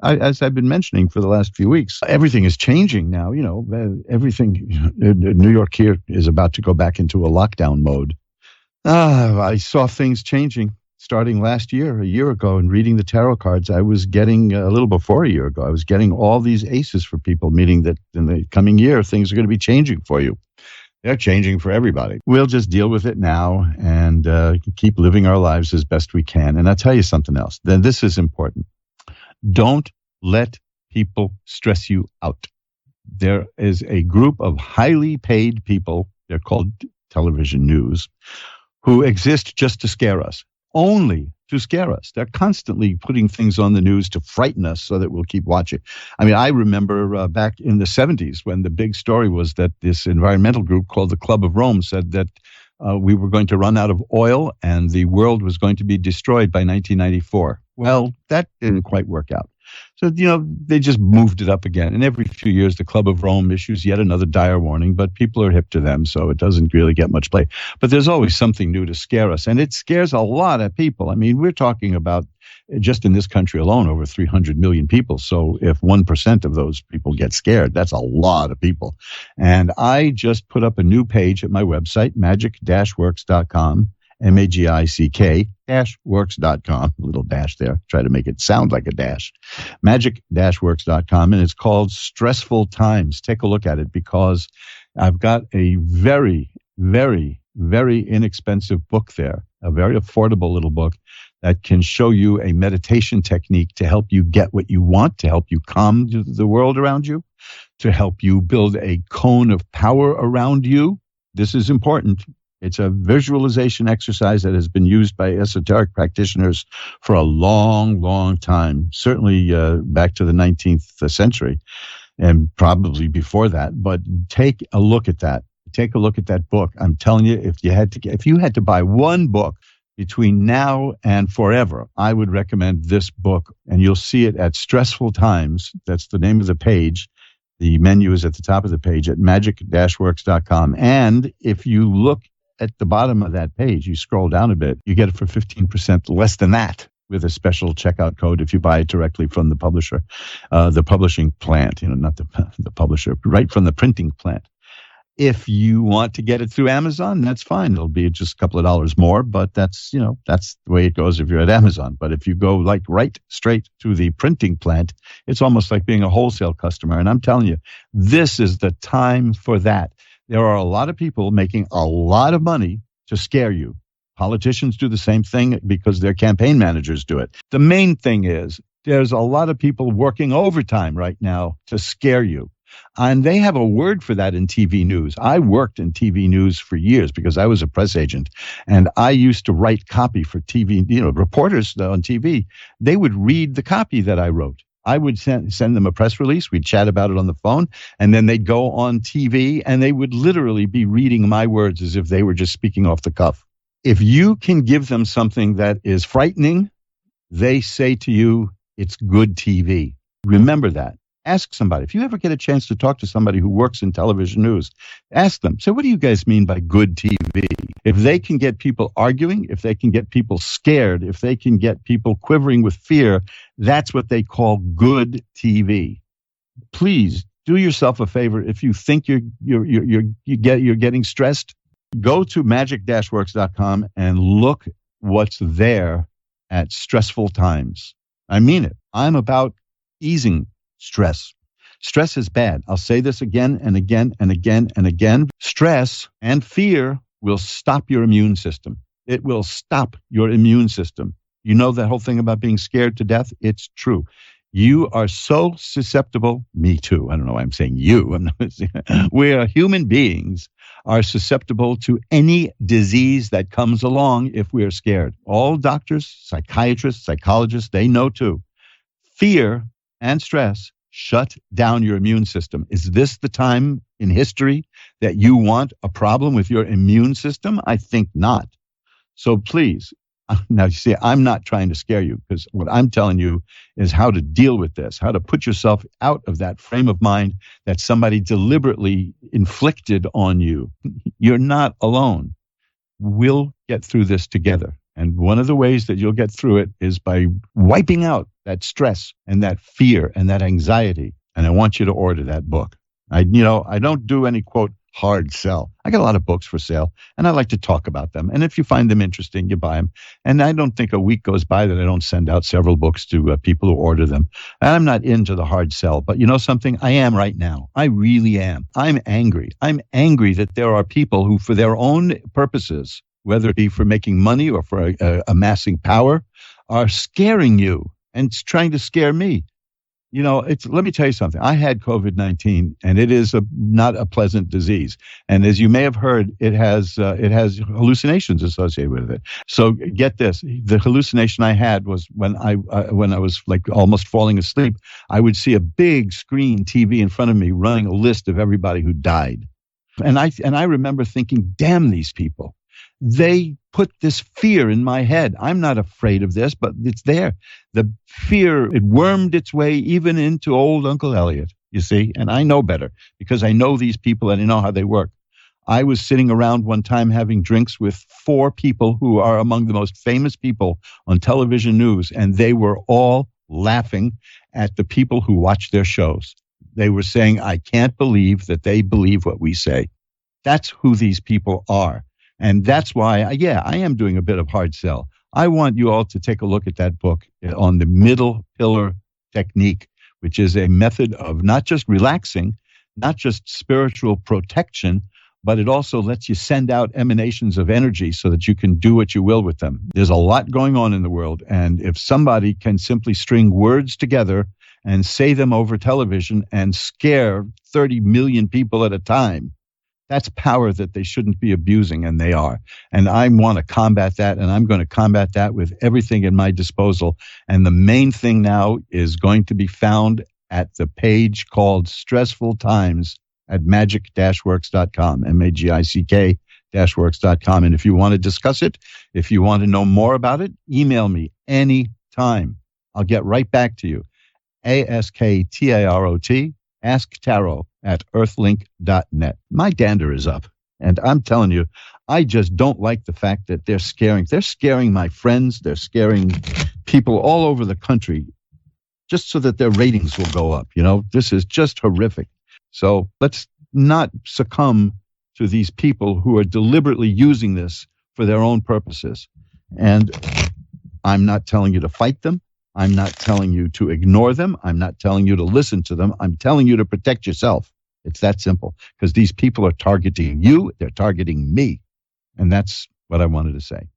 as I've been mentioning for the last few weeks, everything is changing now. Everything. New York here is about to go back into a lockdown mode. I saw things changing starting a year ago, and reading the tarot cards. I was getting, a little before a year ago, I was getting all these aces for people, meaning that in the coming year, things are going to be changing for you. They're changing for everybody. We'll just deal with it now and keep living our lives as best we can. And I'll tell you something else. Then this is important. Don't let people stress you out. There is a group of highly paid people, they're called television news, who exist just to scare us, only to scare us. They're constantly putting things on the news to frighten us so that we'll keep watching. I mean, I remember back in the 70s when the big story was that this environmental group called the Club of Rome said that we were going to run out of oil and the world was going to be destroyed by 1994. Well, that didn't quite work out. So, they just moved it up again. And every few years, the Club of Rome issues yet another dire warning, but people are hip to them, so it doesn't really get much play. But there's always something new to scare us, and it scares a lot of people. I mean, we're talking about, just in this country alone, over 300 million people. So if 1% of those people get scared, that's a lot of people. And I just put up a new page at my website, magic-works.com. MAGIC-works.com, a little dash there, try to make it sound like a dash, magic-works.com, and it's called Stressful Times. Take a look at it, because I've got a very, very, very inexpensive book there, a very affordable little book that can show you a meditation technique to help you get what you want, to help you calm the world around you, to help you build a cone of power around you. This is important. It's a visualization exercise that has been used by esoteric practitioners for a long, long time, certainly back to the 19th century and probably before that. But take a look at that. Take a look at that book. I'm telling you, if you had to buy one book between now and forever, I would recommend this book, and you'll see it at Stressful Times. That's the name of the page. The menu is at the top of the page at magic-works.com. And if you look at the bottom of that page, you scroll down a bit, you get it for 15% less than that with a special checkout code if you buy it directly from the publisher, the publishing plant, not the publisher, right from the printing plant. If you want to get it through Amazon, that's fine. It'll be just a couple of dollars more, but that's the way it goes if you're at Amazon. But if you go right straight to the printing plant, it's almost like being a wholesale customer. And I'm telling you, this is the time for that. There are a lot of people making a lot of money to scare you. Politicians do the same thing because their campaign managers do it. The main thing is there's a lot of people working overtime right now to scare you. And they have a word for that in TV news. I worked in TV news for years because I was a press agent, and I used to write copy for TV, reporters on TV. They would read the copy that I wrote. I would send them a press release. We'd chat about it on the phone, and then they'd go on TV, and they would literally be reading my words as if they were just speaking off the cuff. If you can give them something that is frightening, they say to you, it's good TV. Remember that. Ask somebody. If you ever get a chance to talk to somebody who works in television news, ask them, so what do you guys mean by good TV? If they can get people arguing, if they can get people scared, if they can get people quivering with fear, that's what they call good TV. Please do yourself a favor. If you think you're getting stressed, go to magic-works.com and look what's there at Stressful Times. I mean it. I'm about easing stress. Stress is bad. I'll say this again and again and again and again. Stress and fear will stop your immune system. It will stop your immune system. You know that whole thing about being scared to death? It's true. You are so susceptible. Me too. I don't know why I'm saying you. We're human beings are susceptible to any disease that comes along if we're scared. All doctors, psychiatrists, psychologists, they know too. Fear and stress shut down your immune system. Is this the time in history that you want a problem with your immune system? I think not. So please, now you see, I'm not trying to scare you, because what I'm telling you is how to deal with this, how to put yourself out of that frame of mind that somebody deliberately inflicted on you. You're not alone. We'll get through this together. And one of the ways that you'll get through it is by wiping out that stress and that fear and that anxiety. And I want you to order that book. I don't do any, quote, hard sell. I got a lot of books for sale, and I like to talk about them. And if you find them interesting, you buy them. And I don't think a week goes by that I don't send out several books to people who order them. And I'm not into the hard sell, but you know something? I am right now. I really am. I'm angry. I'm angry that there are people who, for their own purposes, whether it be for making money or for amassing power, are scaring you and trying to scare me. You know, let me tell you something. I had COVID-19, and it is not a pleasant disease. And as you may have heard, it has hallucinations associated with it. So get this: the hallucination I had was when I was like almost falling asleep. I would see a big screen TV in front of me running a list of everybody who died, and I remember thinking, "Damn these people! They put this fear in my head. I'm not afraid of this, but it's there. The fear, it wormed its way even into old Uncle Elliot, you see, and I know better because I know these people and I know how they work. I was sitting around one time having drinks with 4 people who are among the most famous people on television news, and they were all laughing at the people who watch their shows. They were saying, I can't believe that they believe what we say. That's who these people are. And that's why, I am doing a bit of hard sell. I want you all to take a look at that book on the middle pillar technique, which is a method of not just relaxing, not just spiritual protection, but it also lets you send out emanations of energy so that you can do what you will with them. There's a lot going on in the world. And if somebody can simply string words together and say them over television and scare 30 million people at a time, that's power that they shouldn't be abusing, and they are. And I want to combat that, and I'm going to combat that with everything at my disposal. And the main thing now is going to be found at the page called Stressful Times at magic-works.com, magic-works.com. And if you want to discuss it, if you want to know more about it, email me anytime. I'll get right back to you. ASKTAROT, asktarot@earthlink.net. My dander is up, and I'm telling you, I just don't like the fact that they're scaring my friends, they're scaring people all over the country just so that their ratings will go up. You know, this is just horrific. So let's not succumb to these people who are deliberately using this for their own purposes. And I'm not telling you to fight them. I'm not telling you to ignore them. I'm not telling you to listen to them. I'm telling you to protect yourself. It's that simple, because these people are targeting you. They're targeting me. And that's what I wanted to say.